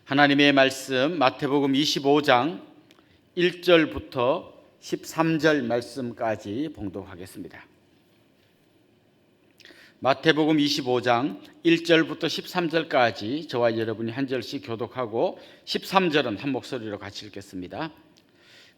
하나님의 말씀 마태복음 25장 1절부터 13절 말씀까지 봉독하겠습니다. 마태복음 25장 1절부터 13절까지 저와 여러분이 한 절씩 교독하고 13절은 한 목소리로 같이 읽겠습니다.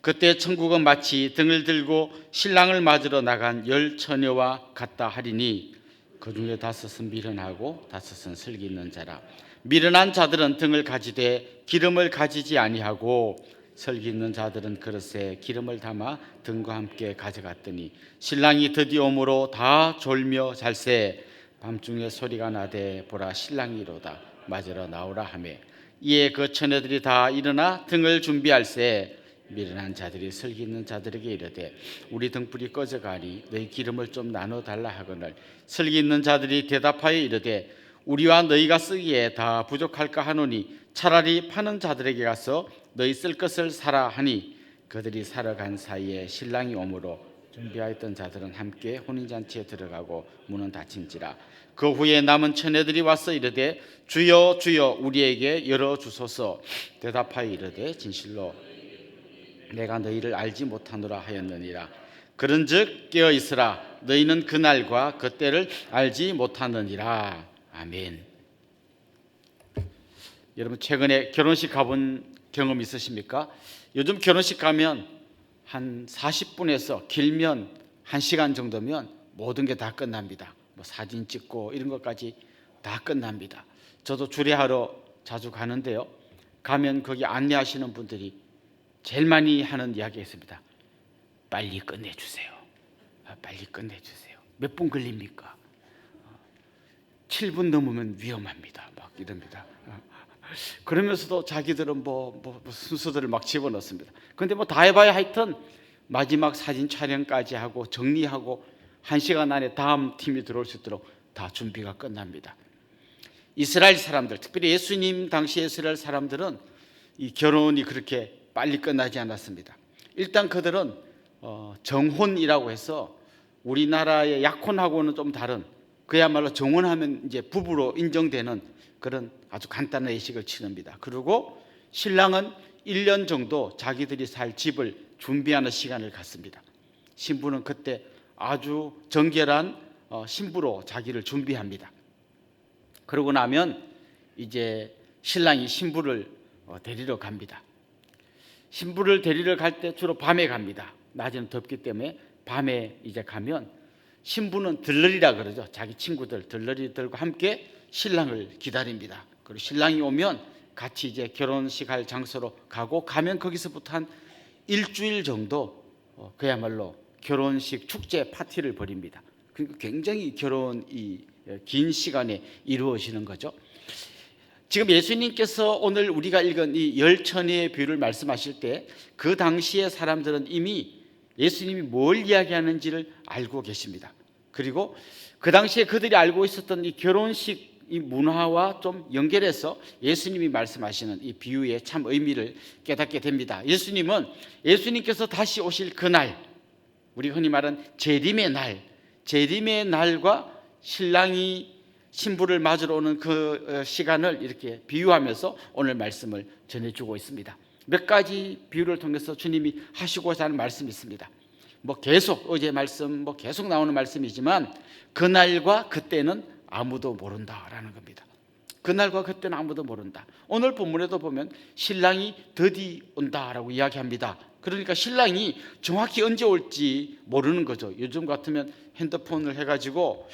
그때 천국은 마치 등을 들고 신랑을 맞으러 나간 10 처녀와 같다 하리니 그 중에 5은 미련하고 5은 슬기 있는 자라. 미련한 자들은 등을 가지되 기름을 가지지 아니하고 슬기 있는 자들은 그릇에 기름을 담아 등과 함께 가져갔더니 신랑이 드디어 오므로 다 졸며 잘세. 밤중에 소리가 나되 보라 신랑이 이로다 맞으러 나오라 하매 이에 그 처녀들이 다 일어나 등을 준비할세. 미련한 자들이 슬기 있는 자들에게 이르되 우리 등불이 꺼져가니 너희 기름을 좀 나눠 달라 하거늘 슬기 있는 자들이 대답하여 이르되 우리와 너희가 쓰기에 다 부족할까 하노니 차라리 파는 자들에게 가서 너희 쓸 것을 사라 하니 그들이 사러 간 사이에 신랑이 오므로 준비하였던 자들은 함께 혼인잔치에 들어가고 문은 닫힌지라. 그 후에 남은 처녀들이 와서 이르되 주여 주여 우리에게 열어주소서. 대답하여 이르되 진실로 내가 너희를 알지 못하노라 하였느니라. 그런즉 깨어 있으라. 너희는 그날과 그때를 알지 못하느니라. 아멘. 여러분 최근에 결혼식 가본 경험 있으십니까? 요즘 결혼식 가면 한 40분에서 길면 1시간 정도면 모든 게 다 끝납니다. 뭐 사진 찍고 이런 것까지 다 끝납니다. 저도 주례하러 자주 가는데요. 가면 거기 안내하시는 분들이 제일 많이 하는 이야기가 있습니다. 빨리 끝내주세요. 빨리 끝내주세요. 몇 분 걸립니까? 7분 넘으면 위험합니다. 막 이럽니다. 그러면서도 자기들은 뭐 순서들을 막 집어넣습니다. 그런데 뭐 다 해봐야 하여튼 마지막 사진 촬영까지 하고 정리하고 1시간 안에 다음 팀이 들어올 수 있도록 다 준비가 끝납니다. 이스라엘 사람들, 특별히 예수님 당시 이스라엘 사람들은 이 결혼이 그렇게 빨리 끝나지 않았습니다. 일단 그들은 정혼이라고 해서 우리나라의 약혼하고는 좀 다른, 그야말로 정혼하면 이제 부부로 인정되는 그런 아주 간단한 예식을 치릅니다. 그리고 신랑은 1년 정도 자기들이 살 집을 준비하는 시간을 갖습니다. 신부는 그때 아주 정결한 신부로 자기를 준비합니다. 그러고 나면 이제 신랑이 신부를 데리러 갑니다. 신부를 데리러 갈 때 주로 밤에 갑니다. 낮에는 덥기 때문에 밤에 이제 가면 신부는 들러리라 그러죠. 자기 친구들 들러리들과 함께 신랑을 기다립니다. 그리고 신랑이 오면 같이 이제 결혼식 할 장소로 가면 거기서부터 한 일주일 정도 그야말로 결혼식 축제 파티를 벌입니다. 그러니까 굉장히 결혼이 긴 시간에 이루어지는 거죠. 지금 예수님께서 오늘 우리가 읽은 이 10 처녀의 비유를 말씀하실 때 그 당시의 사람들은 이미 예수님이 뭘 이야기하는지를 알고 계십니다. 그리고 그 당시에 그들이 알고 있었던 이 결혼식 이 문화와 좀 연결해서 예수님이 말씀하시는 이 비유의 참 의미를 깨닫게 됩니다. 예수님께서 다시 오실 그날, 우리 흔히 말하는 재림의 날과 신랑이 신부를 맞으러 오는 그 시간을 이렇게 비유하면서 오늘 말씀을 전해주고 있습니다. 몇 가지 비유를 통해서 주님이 하시고자 하는 말씀이 있습니다. 계속 어제 말씀 계속 나오는 말씀이지만 그날과 그때는 아무도 모른다라는 겁니다. 그날과 그때는 아무도 모른다. 오늘 본문에도 보면 신랑이 드디 온다라고 이야기합니다. 그러니까 신랑이 정확히 언제 올지 모르는 거죠. 요즘 같으면 핸드폰을 해가지고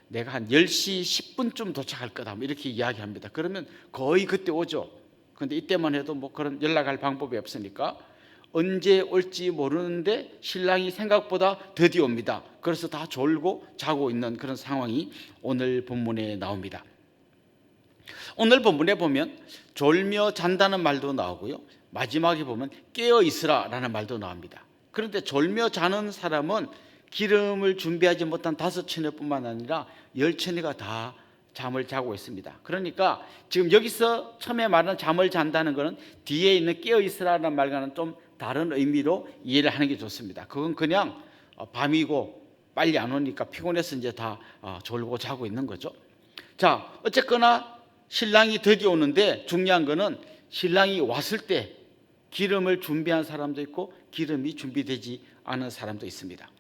내가 한 10시 10분쯤 도착할 거다 이렇게 이야기합니다. 그러면 거의 그때 오죠. 그런데 이때만 해도 그런 연락할 방법이 없으니까 언제 올지 모르는데 신랑이 생각보다 드디어 옵니다. 그래서 다 졸고 자고 있는 그런 상황이 오늘 본문에 나옵니다. 오늘 본문에 보면 졸며 잔다는 말도 나오고요. 마지막에 보면 깨어 있으라라는 말도 나옵니다. 그런데 졸며 자는 사람은 기름을 준비하지 못한 5 처녀뿐만 아니라 10 처녀가 다 잠을 자고 있습니다. 그러니까 지금 여기서 처음에 말하는 잠을 잔다는 것은 뒤에 있는 깨어 있으라는 말과는 좀 다른 의미로 이해를 하는 게 좋습니다. 그건 그냥 밤이고 빨리 안 오니까 피곤해서 이제 다 졸고 자고 있는 거죠. 자, 어쨌거나 신랑이 덕이 오는데 중요한 거는 신랑이 왔을 때 기름을 준비한 사람도 있고 기름이 준비되지 않은 사람도 있습니다.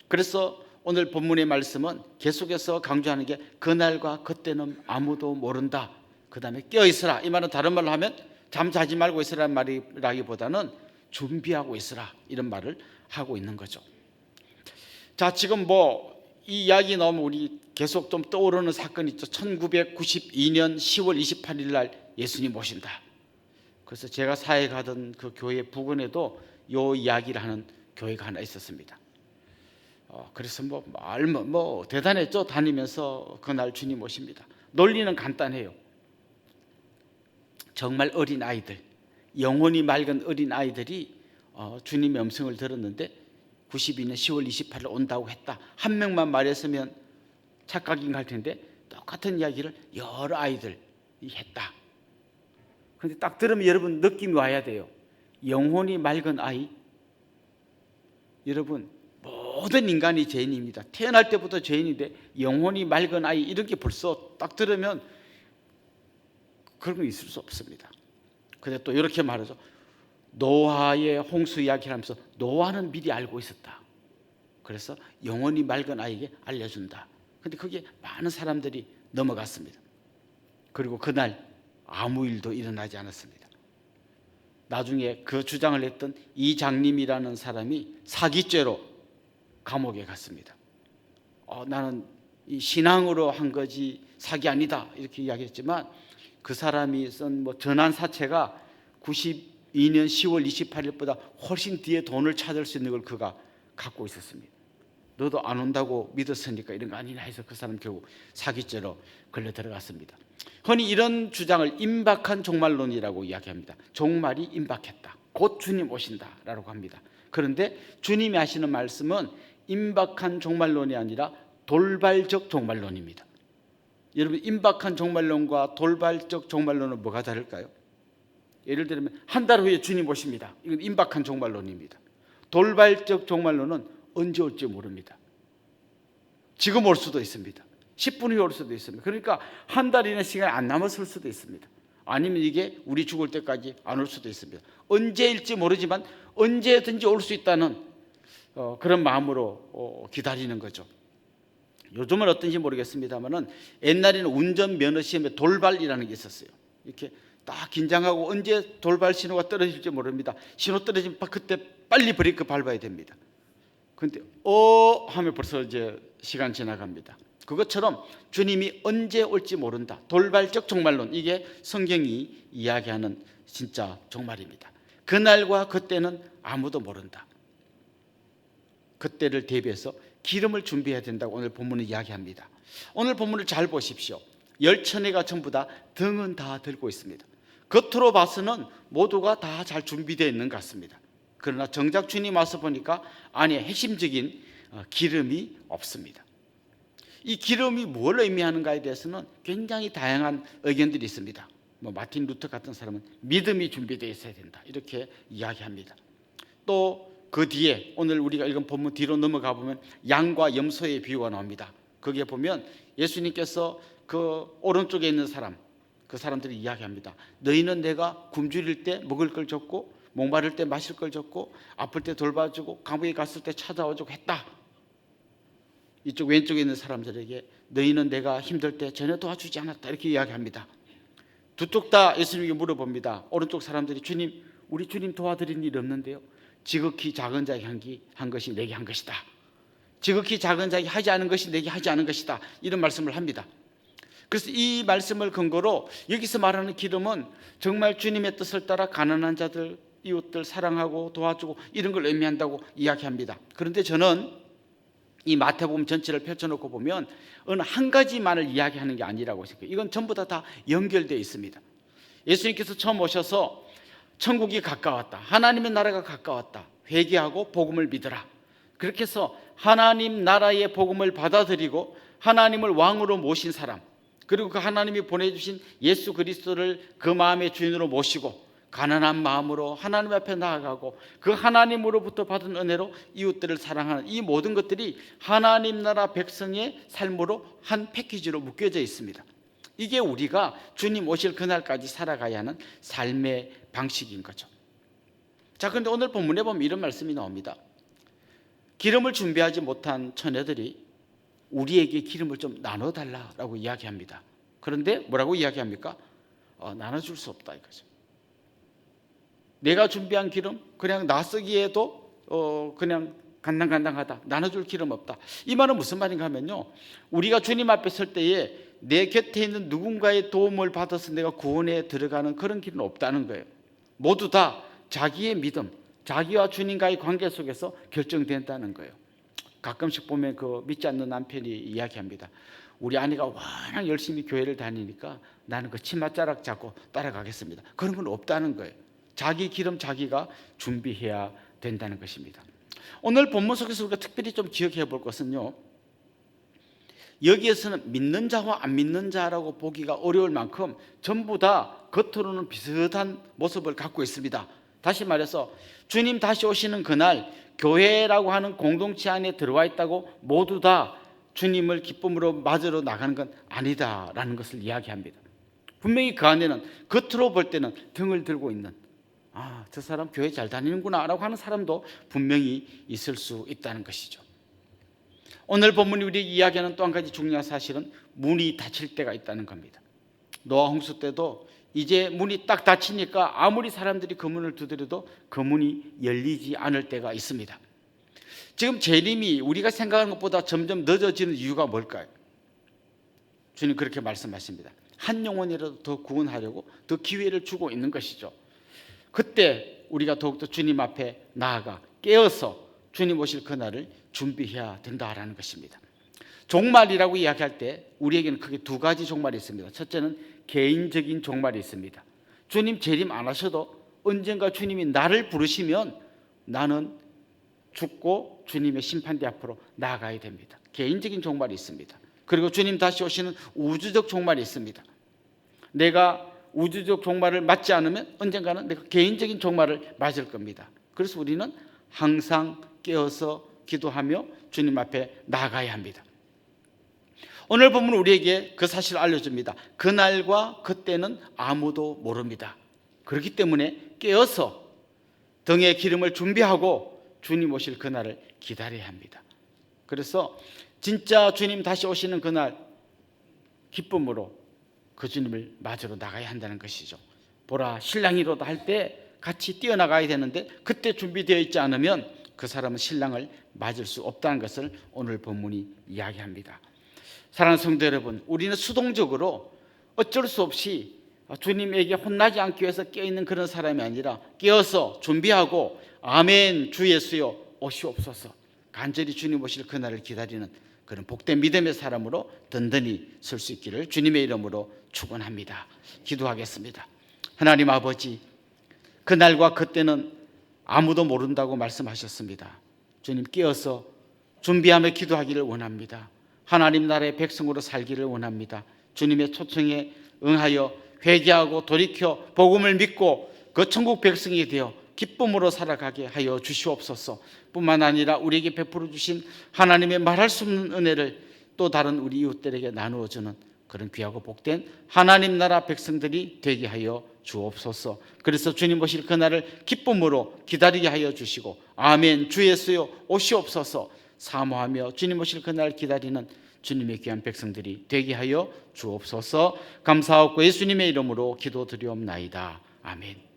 그래서 오늘 본문의 말씀은 계속해서 강조하는 게 그날과 그때는 아무도 모른다. 그 다음에 깨어있으라. 이 말은 다른 말로 하면 잠자지 말고 있으라는 말이라기보다는 준비하고 있으라, 이런 말을 하고 있는 거죠. 자, 지금 이 이야기 나오면 우리 계속 좀 떠오르는 사건이 있죠. 1992년 10월 28일 날 예수님 오신다. 그래서 제가 사회 가던 그 교회 부근에도 이 이야기를 하는 교회가 하나 있었습니다. 그래서 대단했죠. 다니면서 그날 주님 오십니다. 논리는 간단해요. 정말 어린 아이들, 영혼이 맑은 어린 아이들이 주님의 음성을 들었는데 92년 10월 28일 온다고 했다. 한 명만 말했으면 착각인가 할 텐데 똑같은 이야기를 여러 아이들이 했다. 그런데 딱 들으면 여러분 느낌이 와야 돼요. 영혼이 맑은 아이. 여러분, 모든 인간이 죄인입니다. 태어날 때부터 죄인인데 영혼이 맑은 아이, 이런 게 벌써 딱 들으면 그런 거 있을 수 없습니다. 근데 또 이렇게 말하죠. 노아의 홍수 이야기를 하면서 노아는 미리 알고 있었다. 그래서 영혼이 맑은 아이에게 알려준다. 근데 그게 많은 사람들이 넘어갔습니다. 그리고 그날 아무 일도 일어나지 않았습니다. 나중에 그 주장을 했던 이장님이라는 사람이 사기죄로 감옥에 갔습니다. 나는 이 신앙으로 한 거지 사기 아니다, 이렇게 이야기했지만 그 사람이 쓴 전한 사채가 92년 10월 28일보다 훨씬 뒤에 돈을 찾을 수 있는 걸 그가 갖고 있었습니다. 너도 안 온다고 믿었으니까 이런 거 아니냐 해서 그 사람 결국 사기죄로 걸려 들어갔습니다. 흔히 이런 주장을 임박한 종말론이라고 이야기합니다. 종말이 임박했다. 곧 주님 오신다라고 합니다. 그런데 주님이 하시는 말씀은 임박한 종말론이 아니라 돌발적 종말론입니다. 여러분, 임박한 종말론과 돌발적 종말론은 뭐가 다를까요? 예를 들면 한 달 후에 주님 오십니다. 이건 임박한 종말론입니다. 돌발적 종말론은 언제 올지 모릅니다. 지금 올 수도 있습니다. 10분 후에 올 수도 있습니다. 그러니까 한 달이나 시간이 안 남았을 수도 있습니다. 아니면 이게 우리 죽을 때까지 안 올 수도 있습니다. 언제일지 모르지만 언제든지 올 수 있다는 그런 마음으로 기다리는 거죠. 요즘은 어떤지 모르겠습니다만은 옛날에는 운전면허 시험에 돌발이라는 게 있었어요. 이렇게 딱 긴장하고 언제 돌발 신호가 떨어질지 모릅니다. 신호 떨어지면 그때 빨리 브레이크 밟아야 됩니다. 그런데 하면 벌써 이제 시간 지나갑니다. 그것처럼 주님이 언제 올지 모른다. 돌발적 종말론, 이게 성경이 이야기하는 진짜 종말입니다. 그날과 그때는 아무도 모른다. 그때를 대비해서 기름을 준비해야 된다고 오늘 본문은 이야기합니다. 오늘 본문을 잘 보십시오. 열천해가 전부 다 등은 다 들고 있습니다. 겉으로 봐서는 모두가 다 잘 준비되어 있는 것 같습니다. 그러나 정작 주님 와서 보니까 안에 핵심적인 기름이 없습니다. 이 기름이 뭘 의미하는가에 대해서는 굉장히 다양한 의견들이 있습니다. 마틴 루터 같은 사람은 믿음이 준비되어 있어야 된다, 이렇게 이야기합니다. 또 그 뒤에 오늘 우리가 읽은 본문 뒤로 넘어가 보면 양과 염소의 비유가 나옵니다. 거기에 보면 예수님께서 그 오른쪽에 있는 사람, 그 사람들이 이야기합니다. 너희는 내가 굶주릴 때 먹을 걸 줬고 목마를 때 마실 걸 줬고 아플 때 돌봐주고 감옥에 갔을 때 찾아와주고 했다. 이쪽 왼쪽에 있는 사람들에게 너희는 내가 힘들 때 전혀 도와주지 않았다, 이렇게 이야기합니다. 두 쪽 다 예수님에게 물어봅니다. 오른쪽 사람들이 주님, 우리 주님 도와드린 일 없는데요. 지극히 작은 자에게 한 것이 내게 한 것이다. 지극히 작은 자에게 하지 않은 것이 내게 하지 않은 것이다, 이런 말씀을 합니다. 그래서 이 말씀을 근거로 여기서 말하는 기름은 정말 주님의 뜻을 따라 가난한 자들, 이웃들 사랑하고 도와주고 이런 걸 의미한다고 이야기합니다. 그런데 저는 이 마태복음 전체를 펼쳐놓고 보면 어느 한 가지만을 이야기하는 게 아니라고 생각해요. 이건 전부 다 연결되어 있습니다. 예수님께서 처음 오셔서 천국이 가까웠다, 하나님의 나라가 가까웠다, 회개하고 복음을 믿으라. 그렇게 해서 하나님 나라의 복음을 받아들이고 하나님을 왕으로 모신 사람, 그리고 그 하나님이 보내주신 예수 그리스도를 그 마음의 주인으로 모시고 가난한 마음으로 하나님 앞에 나아가고 그 하나님으로부터 받은 은혜로 이웃들을 사랑하는 이 모든 것들이 하나님 나라 백성의 삶으로 한 패키지로 묶여져 있습니다. 이게 우리가 주님 오실 그날까지 살아가야 하는 삶의 방식인 거죠. 자, 그런데 오늘 본문에 보면 이런 말씀이 나옵니다. 기름을 준비하지 못한 처녀들이 우리에게 기름을 좀 나눠달라라고 이야기합니다. 그런데 뭐라고 이야기합니까? 나눠줄 수 없다 이거죠. 내가 준비한 기름 그냥 나 쓰기에도 그냥 간당간당하다. 나눠줄 기름 없다. 이 말은 무슨 말인가 하면요, 우리가 주님 앞에 설 때에 내 곁에 있는 누군가의 도움을 받아서 내가 구원에 들어가는 그런 길은 없다는 거예요. 모두 다 자기의 믿음, 자기와 주님과의 관계 속에서 결정된다는 거예요. 가끔씩 보면 그 믿지 않는 남편이 이야기합니다. 우리 아내가 워낙 열심히 교회를 다니니까 나는 그 치맛자락 잡고 따라가겠습니다. 그런 건 없다는 거예요. 자기 기름 자기가 준비해야 된다는 것입니다. 오늘 본문 속에서 우리가 특별히 좀 기억해 볼 것은요, 여기에서는 믿는 자와 안 믿는 자라고 보기가 어려울 만큼 전부 다 겉으로는 비슷한 모습을 갖고 있습니다. 다시 말해서 주님 다시 오시는 그날 교회라고 하는 공동체 안에 들어와 있다고 모두 다 주님을 기쁨으로 맞으러 나가는 건 아니다라는 것을 이야기합니다. 분명히 그 안에는 겉으로 볼 때는 등을 들고 있는, 저 사람 교회 잘 다니는구나 라고 하는 사람도 분명히 있을 수 있다는 것이죠. 오늘 본문이 우리에게 이야기하는 또 한 가지 중요한 사실은 문이 닫힐 때가 있다는 겁니다. 노아 홍수 때도 이제 문이 딱 닫히니까 아무리 사람들이 그 문을 두드려도 그 문이 열리지 않을 때가 있습니다. 지금 재림이 우리가 생각하는 것보다 점점 늦어지는 이유가 뭘까요? 주님 그렇게 말씀하십니다. 한 영혼이라도 더 구원하려고 더 기회를 주고 있는 것이죠. 그때 우리가 더욱더 주님 앞에 나아가 깨어서 주님 오실 그날을 준비해야 된다라는 것입니다. 종말이라고 이야기할 때 우리에게는 크게 두 가지 종말이 있습니다. 첫째는 개인적인 종말이 있습니다. 주님 재림 안 하셔도 언젠가 주님이 나를 부르시면 나는 죽고 주님의 심판대 앞으로 나아가야 됩니다. 개인적인 종말이 있습니다. 그리고 주님 다시 오시는 우주적 종말이 있습니다. 내가 우주적 종말을 맞지 않으면 언젠가는 내가 개인적인 종말을 맞을 겁니다. 그래서 우리는 항상 깨어서 기도하며 주님 앞에 나아가야 합니다. 오늘 본문은 우리에게 그 사실을 알려줍니다. 그날과 그때는 아무도 모릅니다. 그렇기 때문에 깨어서 등에 기름을 준비하고 주님 오실 그날을 기다려야 합니다. 그래서 진짜 주님 다시 오시는 그날 기쁨으로 그 주님을 맞으러 나가야 한다는 것이죠. 보라 신랑이로다 할 때 같이 뛰어나가야 되는데 그때 준비되어 있지 않으면 그 사람은 신랑을 맞을 수 없다는 것을 오늘 본문이 이야기합니다. 사랑하는 성도 여러분, 우리는 수동적으로 어쩔 수 없이 주님에게 혼나지 않기 위해서 깨어있는 그런 사람이 아니라 깨어서 준비하고 아멘 주 예수여 오시옵소서 간절히 주님 오실 그날을 기다리는 그런 복된 믿음의 사람으로 든든히 설 수 있기를 주님의 이름으로 축원합니다. 기도하겠습니다. 하나님 아버지, 그날과 그때는 아무도 모른다고 말씀하셨습니다. 주님 깨어서 준비하며 기도하기를 원합니다. 하나님 나라의 백성으로 살기를 원합니다. 주님의 초청에 응하여 회개하고 돌이켜 복음을 믿고 그 천국 백성이 되어 기쁨으로 살아가게 하여 주시옵소서. 뿐만 아니라 우리에게 베풀어 주신 하나님의 말할 수 없는 은혜를 또 다른 우리 이웃들에게 나누어 주는 그런 귀하고 복된 하나님 나라 백성들이 되게 하여 주옵소서. 그래서 주님 오실 그날을 기쁨으로 기다리게 하여 주시고 아멘 주 예수여 오시옵소서 사모하며 주님 오실 그날 기다리는 주님의 귀한 백성들이 되게 하여 주옵소서. 감사하고 예수님의 이름으로 기도드리옵나이다. 아멘.